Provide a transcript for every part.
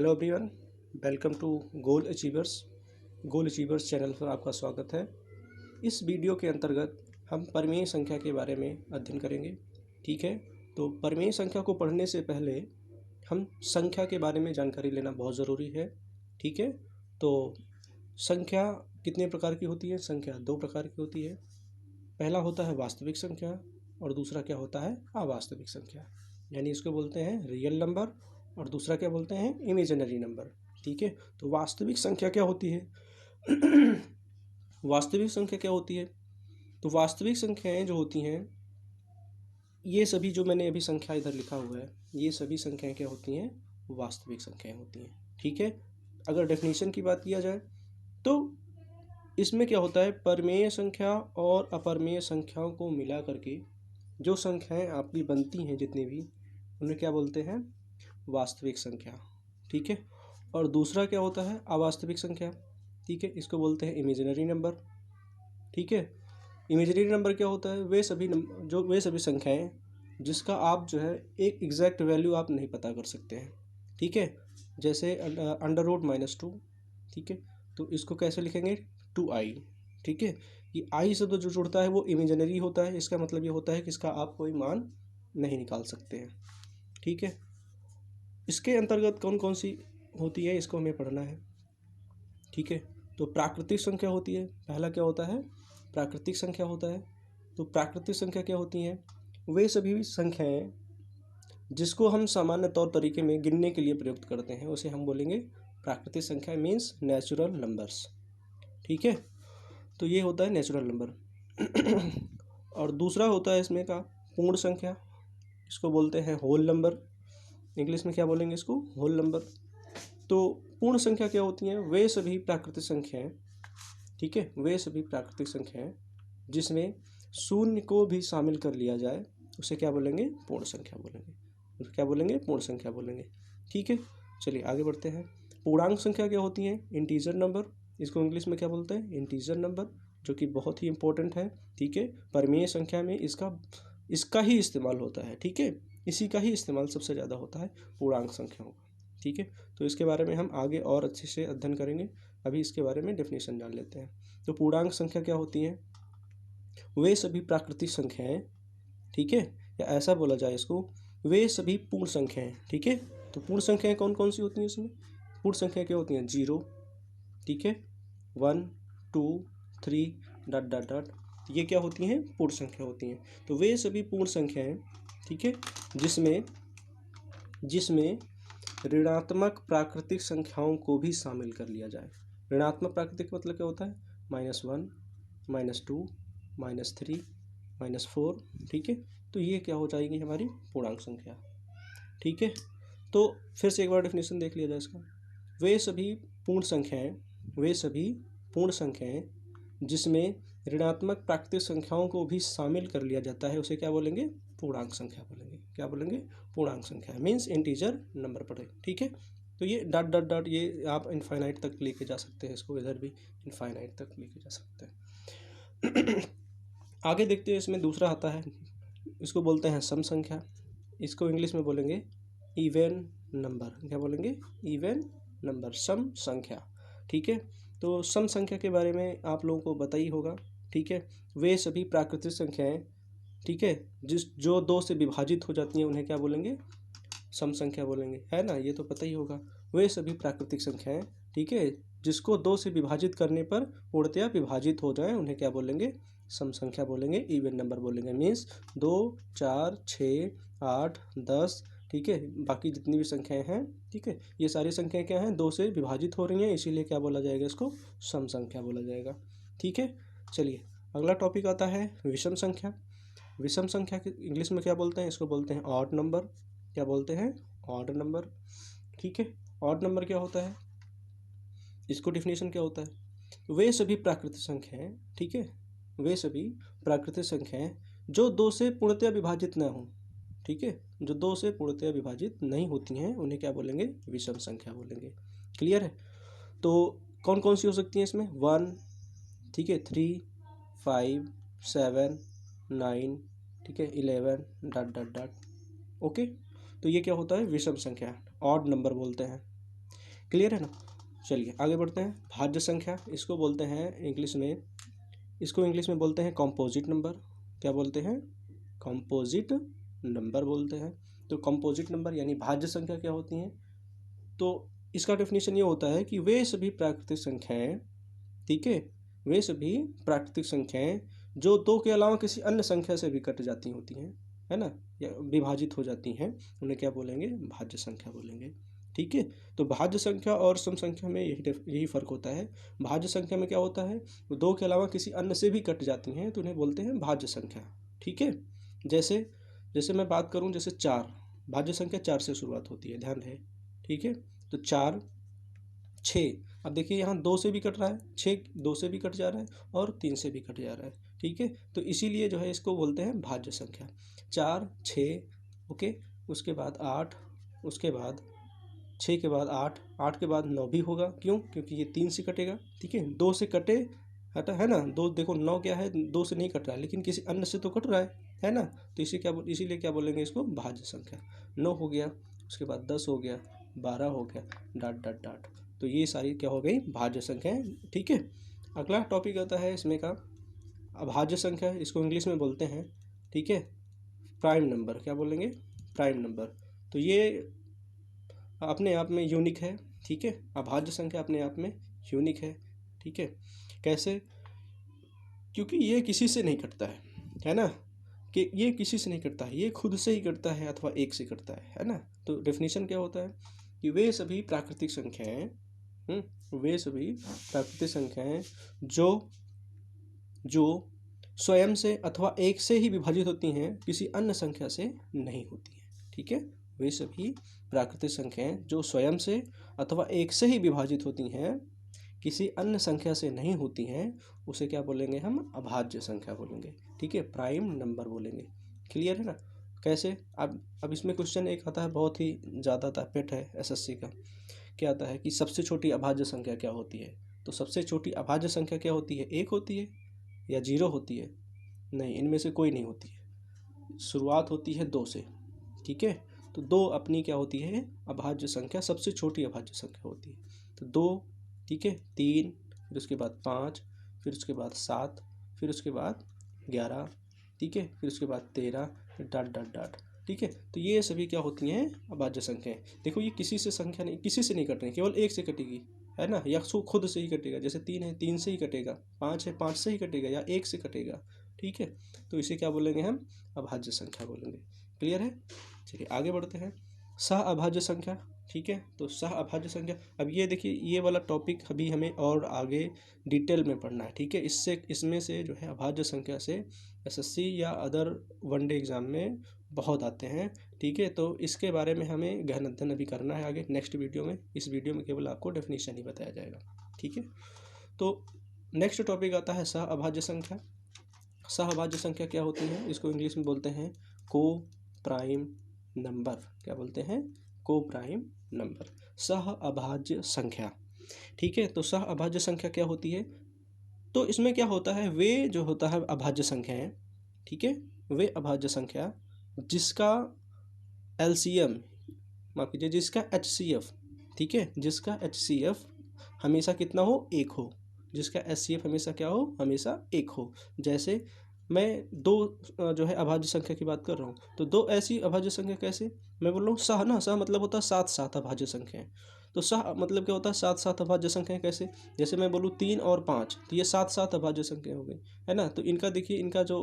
Hello everyone, welcome to goal achievers channel पर आपका स्वागत है। इस वीडियो के अंतर्गत हम परिमेय संख्या के बारे में अध्ययन करेंगे। ठीक है, तो परिमेय संख्या को पढ़ने से पहले हम संख्या के बारे में जानकारी लेना बहुत ज़रूरी है। ठीक है, तो संख्या कितने प्रकार की होती है? संख्या दो प्रकार की होती है। पहला होता है वास्तविक संख्या और दूसरा क्या होता है? अवास्तविक संख्या, यानी इसको बोलते हैं रियल नंबर और दूसरा क्या बोलते हैं? Imaginary number. ठीक है, तो वास्तविक संख्या क्या होती है? वास्तविक संख्या क्या होती है? तो वास्तविक संख्याएं जो होती हैं, ये सभी जो मैंने अभी संख्या इधर लिखा हुआ है, ये सभी संख्याएं क्या होती हैं? वास्तविक संख्याएं होती हैं। ठीक है, अगर डेफिनेशन की बात किया जाए तो इसमें क्या होता है? परिमेय संख्या और अपरिमेय संख्याओं को मिला करके जो संख्याएं आपकी बनती हैं, जितनी भी, उन्हें क्या बोलते हैं? वास्तविक संख्या। ठीक है, और दूसरा क्या होता है? अवास्तविक संख्या। ठीक है, इसको बोलते हैं इमेजिनरी नंबर। ठीक है, इमेजिनरी नंबर क्या होता है? वे सभी संख्याएं जिसका आप जो है एक एग्जैक्ट वैल्यू आप नहीं पता कर सकते हैं। ठीक है, जैसे अंडर रूट -2। ठीक है, तो इसको कैसे लिखेंगे? 2i। ठीक है, ये आई शब्द जो जुड़ता है वो इमेजिनरी होता है। इसका मतलब ये होता है कि इसका आप कोई मान नहीं निकाल सकते हैं। ठीक है, इसके अंतर्गत कौन कौन सी होती है, इसको हमें पढ़ना है। ठीक है, तो प्राकृतिक संख्या होती है। पहला क्या होता है? प्राकृतिक संख्या होता है। तो प्राकृतिक संख्या क्या होती हैं? वे सभी संख्याएं जिसको हम सामान्य तौर तरीके में गिनने के लिए प्रयुक्त करते हैं, उसे हम बोलेंगे प्राकृतिक संख्या, मीन्स नेचुरल नंबर्स। ठीक है, तो ये होता है नेचुरल नंबर। और दूसरा होता है इसमें का पूर्ण संख्या, इसको बोलते हैं होल नंबर। इंग्लिश में क्या बोलेंगे इसको? Whole number. तो पूर्ण संख्या क्या होती हैं? वे सभी प्राकृतिक संख्याएं, ठीक है, वे सभी प्राकृतिक संख्याएं जिसमें शून्य को भी शामिल कर लिया जाए, उसे क्या बोलेंगे? पूर्ण संख्या बोलेंगे। उसे क्या बोलेंगे? पूर्ण संख्या बोलेंगे। ठीक है, चलिए आगे बढ़ते हैं। पूर्णांक संख्या क्या होती है? Integer number. इसको इंग्लिश में क्या बोलते हैं? इंटीजर नंबर, जो कि बहुत ही इंपॉर्टेंट है। ठीक है, परिमेय संख्या में इसका ही इस्तेमाल होता है। ठीक है, इसी का ही इस्तेमाल सबसे ज़्यादा होता है, पूर्णांक संख्याओं का। ठीक है, तो इसके बारे में हम आगे और अच्छे से अध्ययन करेंगे। अभी इसके बारे में डेफिनेशन जान लेते हैं। तो पूर्णांक संख्या क्या होती हैं? वे सभी प्राकृतिक संख्याएं, ठीक है, या ऐसा बोला जाए इसको, वे सभी पूर्ण संख्याएं। ठीक है, तो पूर्ण संख्याएं कौन कौन सी होती हैं इसमें? पूर्ण संख्या क्या होती हैं? 0, ठीक है, 1, 2, 3 डॉट डॉट डॉट, ये क्या होती हैं? पूर्ण संख्या होती हैं। तो वे सभी पूर्ण संख्याएं, ठीक है, जिसमें ऋणात्मक प्राकृतिक संख्याओं को भी शामिल कर लिया जाए। ऋणात्मक प्राकृतिक मतलब क्या होता है? -1, -2, -3, -4। ठीक है, तो ये क्या हो जाएगी? हमारी पूर्णांक संख्या। ठीक है, तो फिर से एक बार डेफिनेशन देख लिया जाए इसका। वे सभी पूर्ण संख्याएं जिसमें ऋणात्मक प्राकृतिक संख्याओं को भी शामिल कर लिया जाता है, उसे क्या बोलेंगे? पूर्णांक संख्या बोलेंगे। क्या बोलेंगे? पूर्णांक संख्या, मीन्स इंटीजर नंबर पढ़े। ठीक है, तो ये डॉट डॉट डॉट, ये आप इनफाइनाइट तक लेके जा सकते हैं इसको, इधर भी इनफाइनाइट तक लेके जा सकते हैं। आगे देखते हैं, इसमें दूसरा आता है, इसको बोलते हैं सम संख्या। इसको इंग्लिश में बोलेंगे इवन नंबर। क्या बोलेंगे? इवन नंबर, सम संख्या। ठीक है, तो सम संख्या के बारे में आप लोगों को पता ही होगा। ठीक है, वे सभी प्राकृतिक संख्याएं, ठीक है, जो 2 से विभाजित हो जाती हैं, उन्हें क्या बोलेंगे? सम संख्या बोलेंगे, है ना? ये तो पता ही होगा। वे सभी प्राकृतिक संख्याएं, ठीक है, जिसको 2 से विभाजित करने पर पूर्णतया विभाजित हो जाए, उन्हें क्या बोलेंगे? सम संख्या बोलेंगे, इवन नंबर बोलेंगे। मीन्स 2, 4, 6, 8, 10, ठीक है, बाकी जितनी भी संख्याएं हैं, ठीक है, ये सारी संख्याएं क्या हैं? 2 से विभाजित हो रही हैं, इसीलिए क्या बोला जाएगा? इसको सम संख्या बोला जाएगा। ठीक है, चलिए अगला टॉपिक आता है विषम संख्या। विषम संख्या के इंग्लिश में क्या बोलते हैं? इसको बोलते हैं ऑड नंबर। क्या बोलते हैं? Odd number. ठीक है, ऑड नंबर क्या होता है? इसको डिफिनेशन क्या होता है? वे सभी प्राकृतिक संख्याएं, ठीक है, वे सभी प्राकृतिक संख्याएं जो 2 से पूर्णतया विभाजित न हों, ठीक है, जो 2 से पूर्णतया विभाजित नहीं होती हैं, उन्हें क्या बोलेंगे? विषम संख्या बोलेंगे। क्लियर है? तो कौन कौन सी हो सकती हैं इसमें? 1, ठीक है, 3, 5, 7, 9, ठीक है, 11 डॉट डॉट डॉट। ओके, तो ये क्या होता है? विषम संख्या, ऑड नंबर बोलते हैं। क्लियर है ना। चलिए आगे बढ़ते हैं। भाज्य संख्या इसको बोलते हैं इंग्लिश में, इसको इंग्लिश में बोलते हैं कॉम्पोजिट नंबर। क्या बोलते हैं? कॉम्पोजिट नंबर बोलते हैं। तो कॉम्पोजिट नंबर यानी भाज्य संख्या क्या होती हैं? तो इसका डेफिनेशन ये होता है कि वे सभी प्राकृतिक संख्याएं, ठीक है, वे सभी प्राकृतिक संख्याएं जो दो के अलावा किसी अन्य संख्या से भी कट जाती होती हैं, है ना, या विभाजित हो जाती हैं, उन्हें क्या बोलेंगे? भाज्य संख्या बोलेंगे। ठीक है। तो भाज्य संख्या और सम संख्या में यही फर्क होता है। भाज्य संख्या में क्या होता है? दो के अलावा किसी अन्य से भी कट जाती हैं तो उन्हें बोलते हैं भाज्य संख्या। ठीक है। जैसे जैसे मैं बात करूं, जैसे 4, भाज्य संख्या 4 से शुरुआत होती है, ध्यान है। ठीक है। तो 4, 6, अब देखिए यहाँ 2 से भी कट रहा है, 6 2 से भी कट जा रहा है और 3 से भी कट जा रहा है। ठीक है। तो इसीलिए जो है इसको बोलते हैं भाज्य संख्या। 4, 6, ओके, उसके बाद 8, उसके बाद 6 के बाद 8, 8 के बाद 9 भी होगा। क्यों? क्योंकि ये 3 से कटेगा। ठीक है। 2 से कटे हटा है ना, 2 देखो 9 क्या है, 2 से नहीं कट रहा है लेकिन किसी अन्य से तो कट रहा है ना। तो इसीलिए क्या बोलेंगे इसको? भाज्य संख्या। 9 हो गया, उसके बाद 10 हो गया, 12 हो गया, डाट डाट डाट। तो ये सारी क्या हो गई? भाज्य संख्याएं। ठीक है। अगला टॉपिक आता है इसमें का अभाज्य संख्या, इसको इंग्लिश में बोलते हैं, ठीक है, प्राइम नंबर। क्या बोलेंगे? Prime number. तो ये अपने आप में यूनिक है। ठीक है। अभाज्य संख्या अपने आप में यूनिक है। ठीक है। कैसे? क्योंकि ये किसी से नहीं कटता है ना, कि ये किसी से नहीं कटता है, ये खुद से ही कटता है अथवा एक से कटता है ना। तो डेफिनेशन क्या होता है कि वे सभी प्राकृतिक संख्याएं, वे सभी प्राकृतिक संख्याएं जो जो स्वयं से अथवा एक से ही विभाजित होती हैं, किसी अन्य संख्या से नहीं होती हैं। ठीक है। वे सभी प्राकृतिक संख्याएं जो स्वयं से अथवा एक से ही विभाजित होती हैं, किसी अन्य संख्या से नहीं होती हैं, उसे क्या बोलेंगे? हम अभाज्य संख्या बोलेंगे। ठीक है। प्राइम नंबर बोलेंगे। क्लियर है ना। कैसे? अब इसमें क्वेश्चन एक आता है, बहुत ही ज़्यादा पेट है एसएससी का। क्या आता है कि सबसे छोटी अभाज्य संख्या क्या होती है? तो सबसे छोटी अभाज्य संख्या क्या होती है? 1 होती है या 0 होती है? नहीं, इनमें से कोई नहीं होती है। शुरुआत होती है 2 से। ठीक है। तो 2 अपनी क्या होती है? अभाज्य संख्या, सबसे छोटी अभाज्य संख्या होती है। तो 2, ठीक है, 3, फिर उसके बाद 5, फिर उसके बाद 7, फिर उसके बाद 11, ठीक है, फिर उसके बाद 13, फिर डाट डाट डाट। ठीक है। तो ये सभी क्या होती हैं? अभाज्य संख्याएं। देखो ये किसी से संख्या नहीं, किसी से नहीं कट रही, केवल एक से कटेगी, है ना, या खुद से ही कटेगा। जैसे 3 है, 3 से ही कटेगा, 5 है, 5 से ही कटेगा, या 1 से कटेगा। ठीक है। तो इसे क्या बोलेंगे? हम अभाज्य संख्या बोलेंगे। क्लियर है। चलिए आगे बढ़ते हैं। सह अभाज्य संख्या। ठीक है। तो सह अभाज्य संख्या, अब ये देखिए, ये वाला टॉपिक अभी हमें और आगे डिटेल में पढ़ना है। ठीक है। इसमें से जो है अभाज्य संख्या से एसएससी या अदर वनडे एग्जाम में बहुत आते हैं। ठीक है। तो इसके बारे में हमें गहन अध्ययन अभी करना है आगे नेक्स्ट वीडियो में। इस वीडियो में केवल आपको डेफिनेशन ही बताया जाएगा। ठीक है। तो नेक्स्ट टॉपिक आता है सह अभाज्य संख्या। सह अभाज्य संख्या क्या होती है? इसको इंग्लिश में बोलते हैं को प्राइम नंबर। क्या बोलते हैं? को प्राइम नंबर, सह अभाज्य संख्या। ठीक है। तो सह अभाज्य संख्या क्या होती है? तो इसमें क्या होता है, वे जो होता है अभाज्य संख्या है, ठीक है, वे अभाज्य संख्या जिसका एलसीएम, माफ कीजिए, जिसका एचसीएफ, ठीक है, जिसका एचसीएफ हमेशा कितना हो? 1 हो। जिसका एचसीएफ हमेशा क्या हो? हमेशा 1 हो। जैसे मैं 2 जो है अभाज्य संख्या की बात कर रहा हूँ, तो 2 ऐसी अभाज्य संख्या कैसे? मैं बोल रहा हूँ सह ना, सह मतलब होता है 7 7 अभाज्य संख्याएं। तो सह मतलब क्या होता है? 7 7 अभाज्य संख्याएं। कैसे? जैसे मैं बोलूँ 3 और 5, तो ये 7 7 अभाज्य संख्या हो गई, है ना। तो इनका देखिए, इनका जो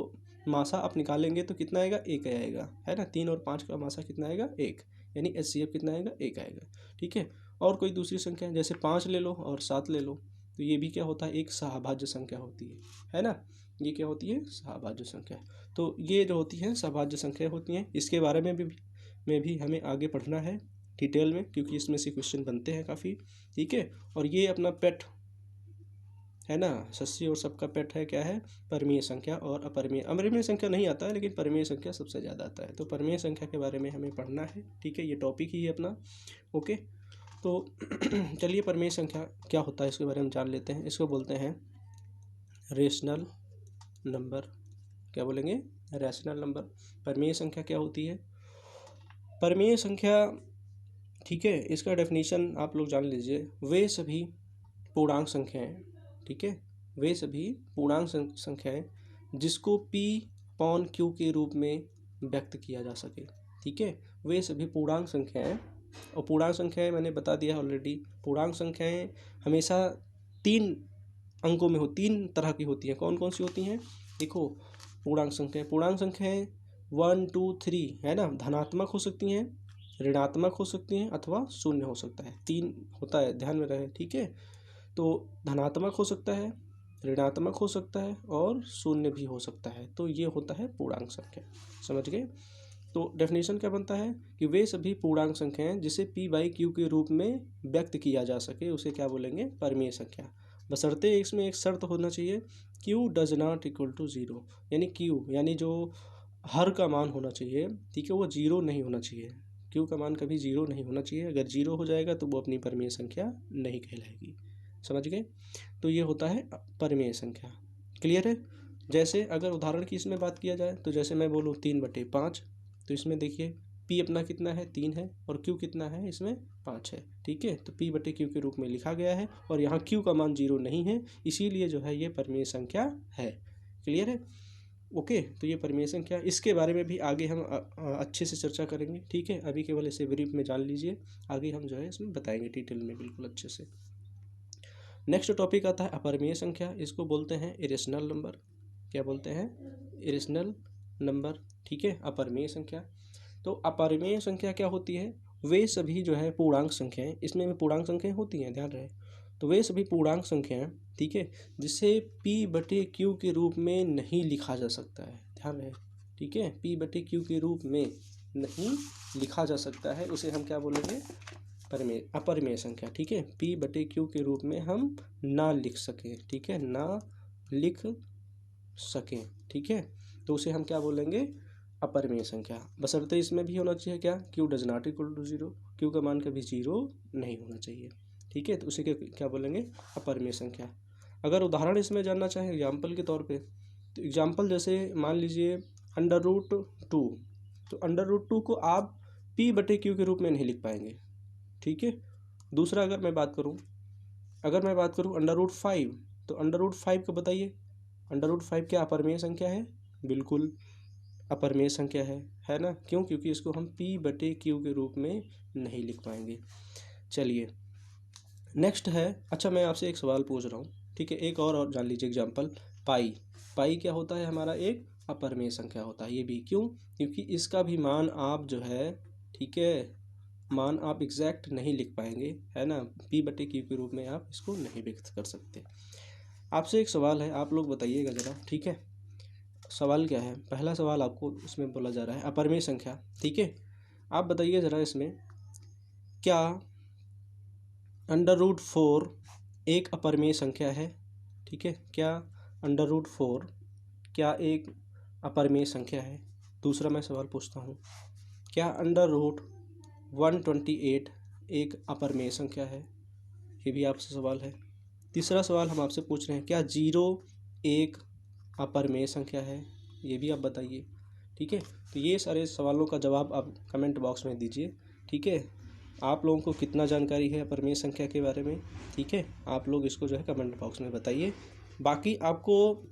मासा आप निकालेंगे तो कितना आएगा? 1 आएगा, है ना। 3 और 5 का मासा कितना आएगा? 1, यानी एचसीएफ कितना आएगा? 1 आएगा। ठीक है। और कोई दूसरी संख्या जैसे 5 ले लो और 7 ले लो, तो ये भी क्या होता है? एक सहभाज्य संख्या होती है ना। ये क्या होती है? सहभाज्य संख्या। तो ये जो होती है सहभाज्य संख्या होती हैं, इसके बारे में भी हमें आगे पढ़ना है डिटेल में, क्योंकि इसमें से क्वेश्चन बनते हैं काफ़ी। ठीक है। और ये अपना पेट है ना, एसएससी और सबका पेट है, क्या है? परमीय संख्या और अपरिमेय संख्या नहीं आता है, लेकिन परमीय संख्या सबसे ज़्यादा आता है। तो परमीय संख्या के बारे में हमें पढ़ना है। ठीक है। ये टॉपिक ही है अपना। ओके। तो चलिए, परमेय संख्या क्या होता है इसके बारे में जान लेते हैं। इसको बोलते हैं रेशनल नंबर। क्या बोलेंगे? Rational number. परमेय संख्या क्या होती है? परमेय संख्या ठीक है, इसका डेफिनेशन आप लोग जान लीजिए। वे सभी पूर्णांक संख्याएं, ठीक है, वे सभी पूर्णांक संख्याएं जिसको P अपॉन Q के रूप में व्यक्त किया जा सके। ठीक है, वे सभी पूर्णांक संख्याएं, और पूर्णांक संख्याएं मैंने बता दिया ऑलरेडी। पूर्णांक संख्याएं हमेशा 3 अंकों में तीन तरह की होती हैं। कौन कौन सी होती हैं? देखो, पूर्णांक संख्याएं 1 2 3 है ना, धनात्मक हो सकती हैं, ऋणात्मक हो सकती हैं, अथवा शून्य हो सकता है। 3 होता है, ध्यान में रहे। ठीक है, तो धनात्मक हो सकता है, ऋणात्मक हो सकता है, और शून्य भी हो सकता है। तो ये होता है पूर्णांक संख्या। समझ गए? तो डेफिनेशन क्या बनता है कि वे सभी पूर्णांक संख्याएं जिसे P/Q के रूप में व्यक्त किया जा सके उसे क्या बोलेंगे? परिमेय संख्या। बशर्ते इसमें एक शर्त होना चाहिए, Q does not equal to 0, यानी Q यानी जो हर का मान होना चाहिए, ठीक है, वो 0 नहीं होना चाहिए। Q का मान कभी 0 नहीं होना चाहिए। अगर 0 हो जाएगा तो वो अपनी परिमेय संख्या नहीं कहलाएगी। समझ गए? तो ये होता है परिमेय संख्या। क्लियर है? जैसे अगर उदाहरण की इसमें बात किया जाए तो जैसे मैं बोलूँ 3/5, तो इसमें देखिए P अपना कितना है? 3 है, और Q कितना है? इसमें 5 है। ठीक है, तो P/Q के रूप में लिखा गया है, और यहाँ Q का मान 0 नहीं है, इसीलिए जो है ये परिमेय संख्या है। क्लियर है? ओके, तो ये परिमेय संख्या, इसके बारे में भी आगे हम अच्छे से चर्चा करेंगे। ठीक है, अभी केवल इसे ब्रीफ में जान लीजिए, आगे हम जो है इसमें बताएंगे डिटेल में बिल्कुल अच्छे से। नेक्स्ट टॉपिक आता है अपरिमेय संख्या। इसको बोलते हैं इरेशनल नंबर। क्या बोलते हैं? Irrational number. ठीक है, अपरिमेय संख्या। तो अपरिमेय संख्या क्या होती है? वे सभी जो है पूर्णांक संख्याएं, इसमें भी पूर्णांक संख्याएं होती हैं, ध्यान रहे। तो वे सभी पूर्णांक संख्याएं, ठीक है, जिसे P/Q के रूप में नहीं लिखा जा सकता है, ध्यान रहे। ठीक है, P/Q के रूप में नहीं लिखा जा सकता है, उसे हम क्या बोलेंगे? अपरिमेय संख्या। ठीक है, P/Q के रूप में हम ना लिख सकें, ठीक है, ना लिख सकें। ठीक है, तो उसे हम क्या बोलेंगे? अपरिमेय संख्या। बशर्ते इसमें भी होना चाहिए क्या? Q does not equal to 0, Q का मान कभी 0 नहीं होना चाहिए। ठीक है, तो उसी के क्या बोलेंगे? अपरिमेय संख्या। अगर उदाहरण इसमें जानना चाहें एग्जाम्पल के तौर पे, तो एग्जाम्पल जैसे मान लीजिए √2, तो √2 को आप P/Q के रूप में नहीं लिख पाएंगे। ठीक है, दूसरा अगर मैं बात करूं √5, तो √5 का बताइए, √5 क्या अपरिमेय संख्या है? बिल्कुल अपरिमेय संख्या है ना? क्यों? क्योंकि इसको हम P/Q के रूप में नहीं लिख पाएंगे। चलिए नेक्स्ट है, अच्छा मैं आपसे एक सवाल पूछ रहा हूँ, ठीक है, एक और जान लीजिए एग्जाम्पल। पाई क्या होता है? हमारा एक अपरिमेय संख्या होता है। ये भी क्यों? क्योंकि इसका भी मान आप जो है, ठीक है, मान आप एग्जैक्ट नहीं लिख पाएंगे, है ना? P/Q के रूप में आप इसको नहीं व्यक्त कर सकते। आपसे एक सवाल है, आप लोग बताइएगा ज़रा। ठीक है, सवाल क्या है? पहला सवाल आपको उसमें बोला जा रहा है अपरिमेय संख्या। ठीक है, आप बताइए ज़रा इसमें, क्या √4 एक अपरिमेय संख्या है? ठीक है, क्या √4 क्या एक अपरिमेय संख्या है? दूसरा मैं सवाल पूछता हूँ, क्या √128 एक अपरिमेय संख्या है? ये भी आपसे सवाल है। तीसरा सवाल हम आपसे पूछ रहे हैं, क्या 0 एक अपरिमेय संख्या है? ये भी आप बताइए। ठीक है, तो ये सारे सवालों का जवाब आप कमेंट बॉक्स में दीजिए। ठीक है, आप लोगों को कितना जानकारी है अपरिमेय संख्या के बारे में? ठीक है, आप लोग इसको जो है कमेंट बॉक्स में बताइए। बाकी आपको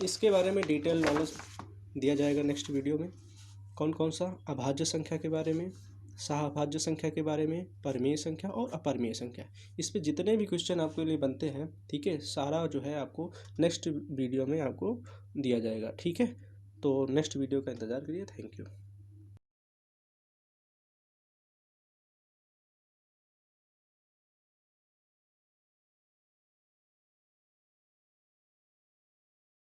इसके बारे में डिटेल नॉलेज दिया जाएगा नेक्स्ट वीडियो में। कौन कौन सा? अभाज्य संख्या के बारे में, सहअभाज्य संख्या के बारे में, परिमेय संख्या और अपरिमेय संख्या। इस पे जितने भी क्वेश्चन आपके लिए बनते हैं, ठीक है, सारा जो है आपको नेक्स्ट वीडियो में आपको दिया जाएगा। ठीक है, तो नेक्स्ट वीडियो का इंतज़ार करिए। Thank you.